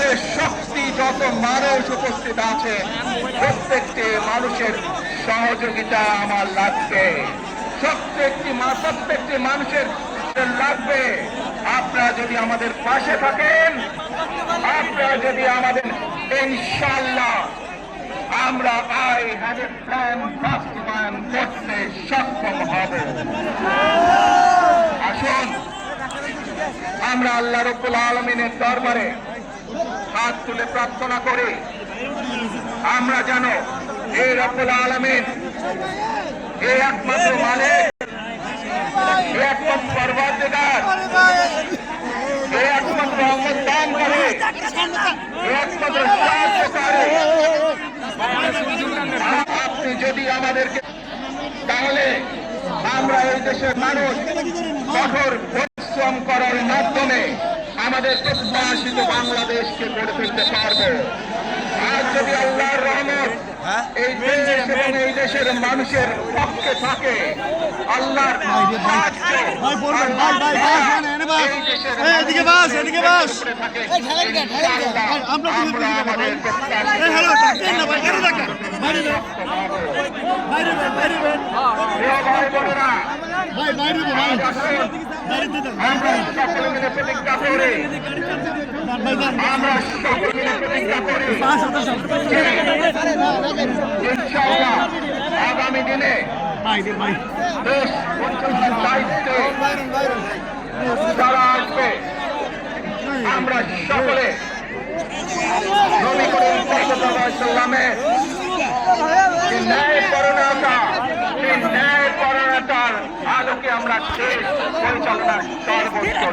আমাদের শক্তি যত মানুষ উপস্থিত আছে প্রত্যেকটি মানুষের সহযোগিতা আমার লাগবে, প্রত্যেকটি মানুষের লাগবে। আপনারা যদি আমাদের পাশে থাকেন, আপনারা যদি আমাদের ইনশাআল্লাহ আমরা আই হ্যাভ এ প্ল্যান বাস্তবায়ন করতে সক্ষম হব। আসুন আমরা আল্লাহ রাব্বুল আলামিনের দরবারে হাত তুলে প্রার্থনা করি, আমরা যেন এই রব্বুল আলামিন, এই একমাত্র মালিক, এই একমাত্র পরওয়ারদিগার, এই একমাত্র রহমত দান করে, এই একমাত্র সাহায্যকারী, আপনি যদি আমাদেরকে, তাহলে আমরা এই দেশের মানুষ কঠোর পরিশ্রম করার মাধ্যমে আমাদের প্রত্যাশিত বাংলাদেশকে গড়ে তুলতে পারবো। আর যদি আল্লাহর রহমত এই দেশ এবং এই দেশের মানুষের পক্ষে থাকে, আল্লাহর প্রতিজ্ঞা করে আমরা সকলে মিলে প্রতিজ্ঞা করি ইনশাআল্লাহ আগামী দিনে দেশ পরিচালনার দায়িত্বে যারা আসবে, আমরা সকলে নবী করিম সাল্লাল্লাহু আলাইহি ওয়াসাল্লামের ন্যায় পরায়ণতার আলোকে আমরা দেশ পরিচালনার সর্বোচ্চ